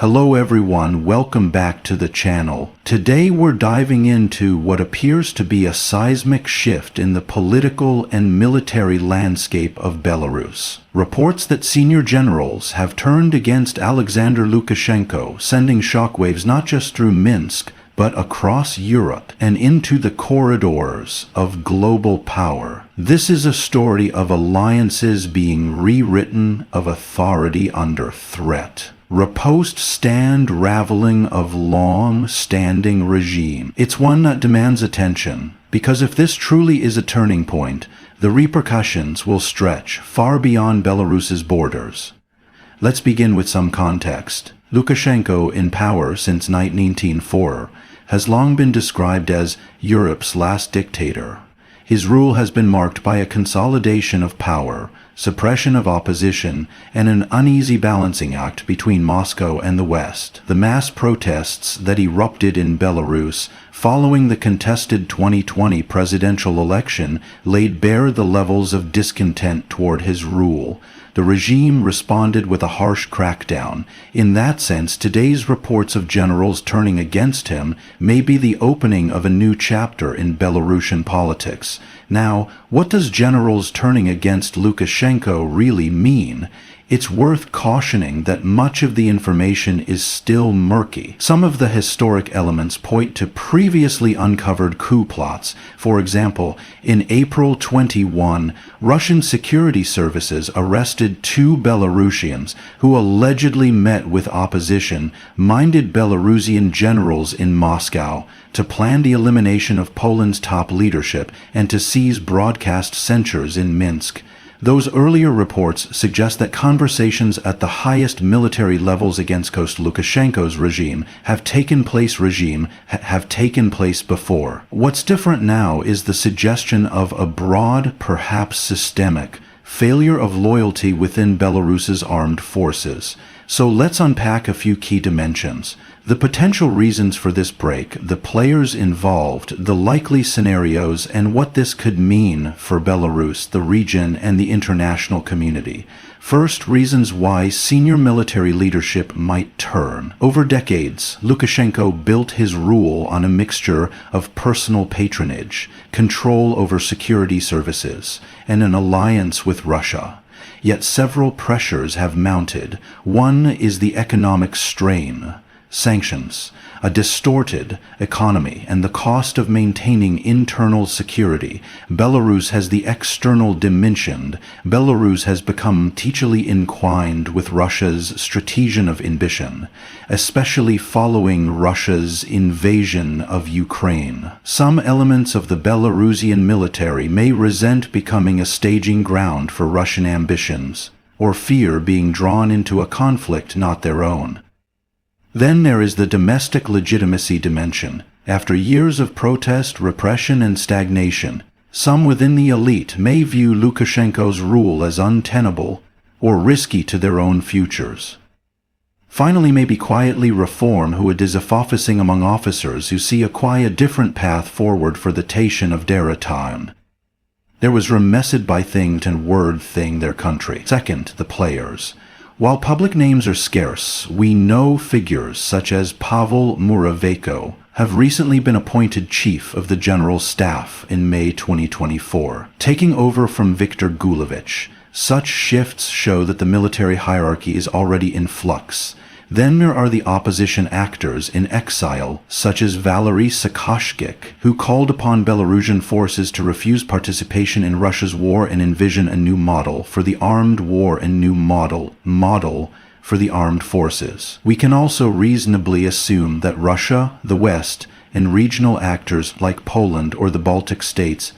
Hello everyone, welcome back to the channel. Today we're diving into what appears to be a seismic shift in the political and military landscape of Belarus. Reports that senior generals have turned against Alexander Lukashenko, sending shockwaves not just through Minsk, but across Europe and into the corridors of global power. This is a story of alliances being rewritten, of authority under threat. Riposte stand raveling of long-standing regime. It's one that demands attention, because if this truly is a turning point, the repercussions will stretch far beyond Belarus's borders. Let's begin with some context. Lukashenko, in power since 1904, has long been described as Europe's last dictator. His rule has been marked by a consolidation of power, suppression of opposition, and an uneasy balancing act between Moscow and the West. The mass protests that erupted in Belarus following the contested 2020 presidential election laid bare the levels of discontent toward his rule. The regime responded with a harsh crackdown. In that sense, today's reports of generals turning against him may be the opening of a new chapter in Belarusian politics. Now, what does generals turning against Lukashenko really mean? It's worth cautioning that much of the information is still murky. Some of the historic elements point to previously uncovered coup plots. For example, in April 21, Russian security services arrested two Belarusians who allegedly met with opposition-minded Belarusian generals in Moscow to plan the elimination of Poland's top leadership and to seize broadcast censors in Minsk. Those earlier reports suggest that conversations at the highest military levels against Lukashenko's regime have taken place before. What's different now is the suggestion of a broad, perhaps systemic, failure of loyalty within Belarus's armed forces. So let's unpack a few key dimensions. The potential reasons for this break, the players involved, the likely scenarios, and what this could mean for Belarus, the region, and the international community. First, reasons why senior military leadership might turn. Over decades, Lukashenko built his rule on a mixture of personal patronage, control over security services, and an alliance with Russia. Yet several pressures have mounted. One is the economic strain. Sanctions, a distorted economy, and the cost of maintaining internal security. Belarus has the external dimension. Belarus has become teachily entwined with Russia's strategic of ambition, especially following Russia's invasion of Ukraine. Some elements of the Belarusian military may resent becoming a staging ground for Russian ambitions, or fear being drawn into a conflict not their own. Then there is the domestic legitimacy dimension. After years of protest, repression, and stagnation, some within the elite may view Lukashenko's rule as untenable or risky to their own futures. Finally, maybe quietly reform who it is officing among officers who see a different path forward for the Tation of their time. There was remessed by thing and word thing their country. Second, the players. While public names are scarce, we know figures such as Pavel Muravenko have recently been appointed chief of the general staff in May 2024, taking over from Viktor Gulevich. Such shifts show that the military hierarchy is already in flux. Then there are the opposition actors in exile, such as Valery Saakashvili, who called upon Belarusian forces to refuse participation in Russia's war and envision a new model for the armed war and new model for the armed forces. We can also reasonably assume that Russia, the West, and regional actors like Poland or the Baltic states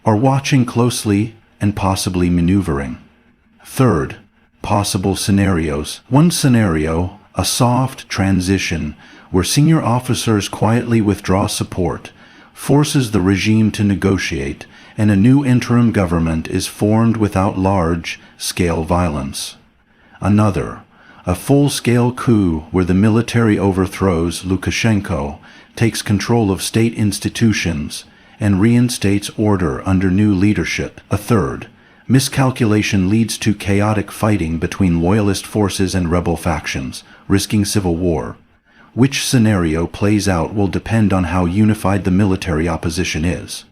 are watching closely and possibly maneuvering. Third, possible scenarios. One scenario, a soft transition where senior officers quietly withdraw support, forces the regime to negotiate, and a new interim government is formed without large-scale violence. Another, a full-scale coup where the military overthrows Lukashenko, takes control of state institutions, and reinstates order under new leadership. A third, miscalculation leads to chaotic fighting between loyalist forces and rebel factions, risking civil war. Which scenario plays out will depend on how unified the military opposition is,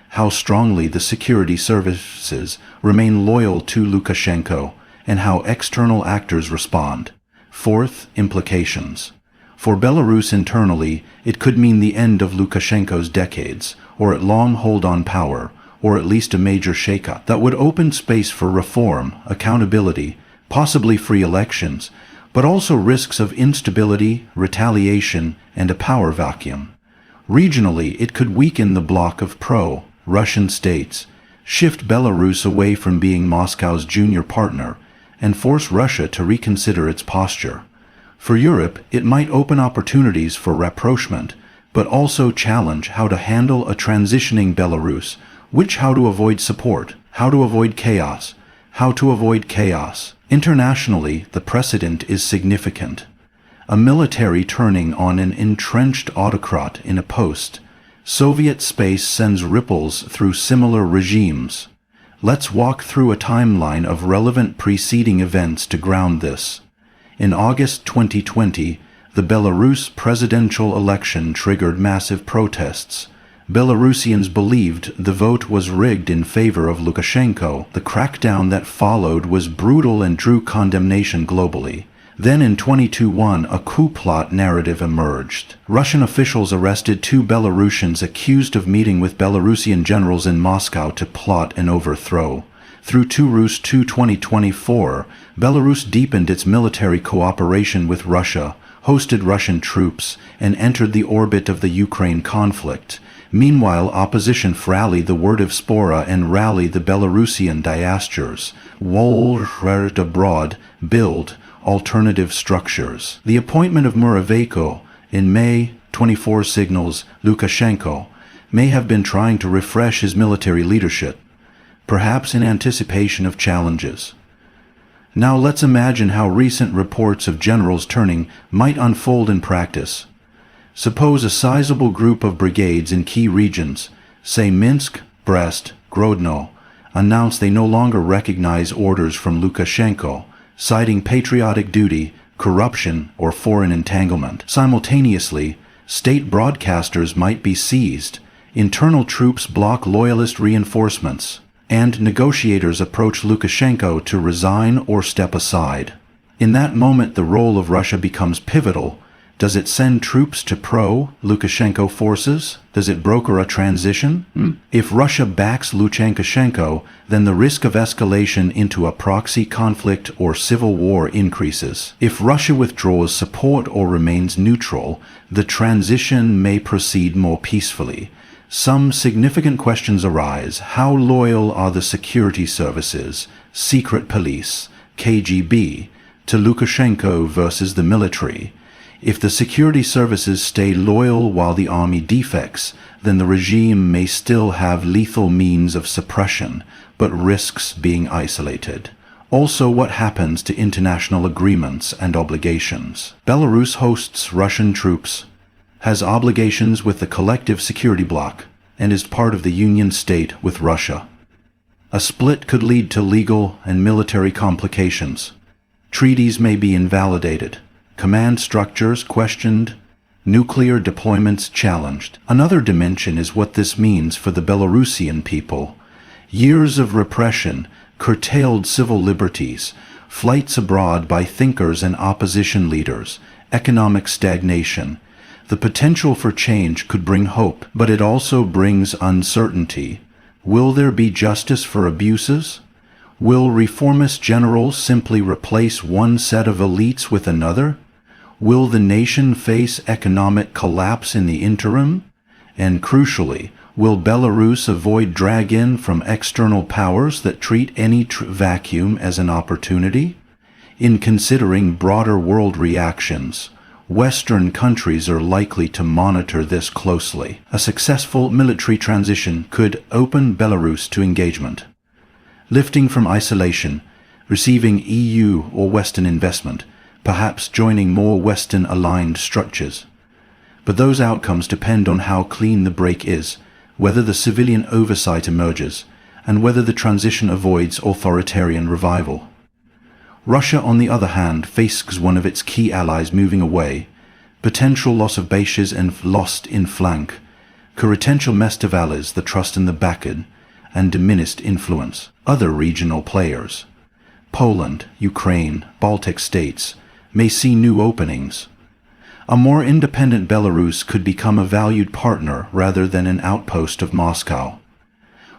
how strongly the security services remain loyal to Lukashenko, and how external actors respond. Fourth, implications. For Belarus internally, it could mean the end of Lukashenko's decades, or at long hold on power, or at least a major shakeup that would open space for reform, accountability, possibly free elections, but also risks of instability, retaliation, and a power vacuum. Regionally, it could weaken the bloc of pro-Russian states, shift Belarus away from being Moscow's junior partner, and force Russia to reconsider its posture. For Europe, it might open opportunities for rapprochement, but also challenge how to handle a transitioning Belarus, how to avoid support, how to avoid chaos. Internationally, the precedent is significant. A military turning on an entrenched autocrat in a post-Soviet space sends ripples through similar regimes. Let's walk through a timeline of relevant preceding events to ground this. In August 2020, the Belarus presidential election triggered massive protests. Belarusians believed the vote was rigged in favor of Lukashenko. The crackdown that followed was brutal and drew condemnation globally. Then in 2021, a coup plot narrative emerged. Russian officials arrested 2 Belarusians accused of meeting with Belarusian generals in Moscow to plot an overthrow. Through 2024, Belarus deepened its military cooperation with Russia, hosted Russian troops, and entered the orbit of the Ukraine conflict. Meanwhile, opposition rallied the word of Spora and rallied the Belarusian diasporas. World abroad, build alternative structures. The appointment of Muravenko in May 24 signals Lukashenko may have been trying to refresh his military leadership, perhaps in anticipation of challenges. Now let's imagine how recent reports of generals turning might unfold in practice. Suppose a sizable group of brigades in key regions, say Minsk, Brest, Grodno, announce they no longer recognize orders from Lukashenko, citing patriotic duty, corruption, or foreign entanglement. Simultaneously, state broadcasters might be seized, internal troops block loyalist reinforcements, and negotiators approach Lukashenko to resign or step aside. In that moment, the role of Russia becomes pivotal. Does it send troops to pro-Lukashenko forces? Does it broker a transition? If Russia backs Lukashenko, then the risk of escalation into a proxy conflict or civil war increases. If Russia withdraws support or remains neutral, the transition may proceed more peacefully. Some significant questions arise. How loyal are the security services, secret police, KGB, to Lukashenko versus the military? If the security services stay loyal while the army defects, then the regime may still have lethal means of suppression, but risks being isolated. Also, what happens to international agreements and obligations? Belarus hosts Russian troops, has obligations with the collective security bloc, and is part of the Union state with Russia. A split could lead to legal and military complications. Treaties may be invalidated, command structures questioned, nuclear deployments challenged. Another dimension is what this means for the Belarusian people. Years of repression, curtailed civil liberties, flights abroad by thinkers and opposition leaders, economic stagnation. The potential for change could bring hope, but it also brings uncertainty. Will there be justice for abuses? Will reformist generals simply replace one set of elites with another? Will the nation face economic collapse in the interim? And crucially, will Belarus avoid drag-in from external powers that treat any vacuum as an opportunity? In considering broader world reactions, Western countries are likely to monitor this closely. A successful military transition could open Belarus to engagement, lifting from isolation, receiving EU or Western investment, perhaps joining more Western-aligned structures. But those outcomes depend on how clean the break is, whether the civilian oversight emerges, and whether the transition avoids authoritarian revival. Russia, on the other hand, faces one of its key allies moving away, potential loss of bases and lost in flank, potential mestivales, the trust in the backed, and diminished influence. Other regional players, Poland, Ukraine, Baltic states, may see new openings. A more independent Belarus could become a valued partner rather than an outpost of Moscow.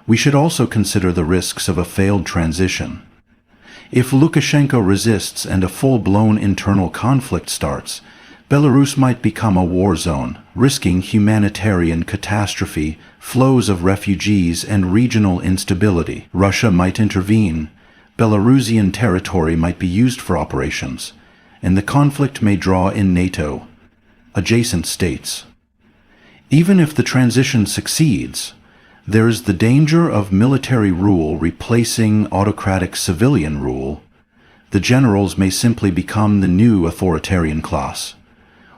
We should also consider the risks of a failed transition. If Lukashenko resists and a full-blown internal conflict starts, Belarus might become a war zone, risking humanitarian catastrophe, flows of refugees, and regional instability. Russia might intervene, Belarusian territory might be used for operations, and the conflict may draw in NATO, adjacent states. Even if the transition succeeds, there is the danger of military rule replacing autocratic civilian rule. The generals may simply become the new authoritarian class.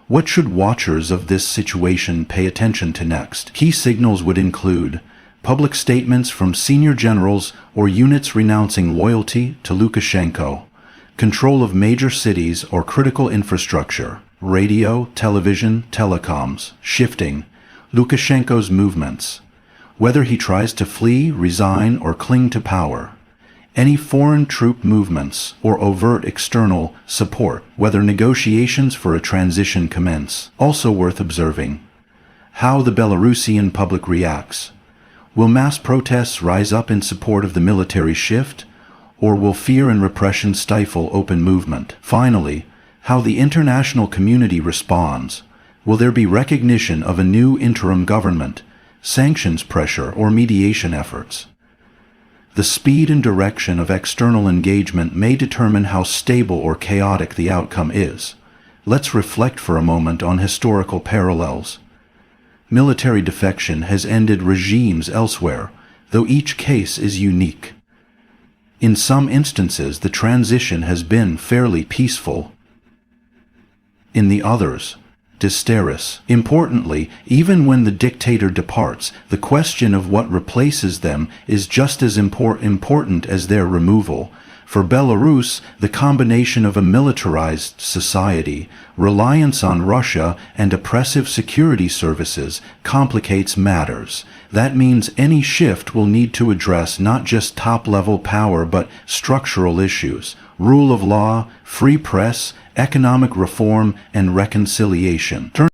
What should watchers of this situation pay attention to next? Key signals would include public statements from senior generals or units renouncing loyalty to Lukashenko, control of major cities or critical infrastructure, radio, television, telecoms, shifting, Lukashenko's movements, whether he tries to flee, resign, or cling to power, any foreign troop movements or overt external support, whether negotiations for a transition commence. Also worth observing, how the Belarusian public reacts. Will mass protests rise up in support of the military shift, or will fear and repression stifle open movement? Finally, how the international community responds. Will there be recognition of a new interim government, sanctions pressure, or mediation efforts? The speed and direction of external engagement may determine how stable or chaotic the outcome is. Let's reflect for a moment on historical parallels. Military defection has ended regimes elsewhere, though each case is unique. In some instances, the transition has been fairly peaceful. In the others, disastrous. Importantly, even when the dictator departs, the question of what replaces them is just as important as their removal. For Belarus, the combination of a militarized society, reliance on Russia, and oppressive security services complicates matters. That means any shift will need to address not just top-level power but structural issues: rule of law, free press, economic reform, and reconciliation.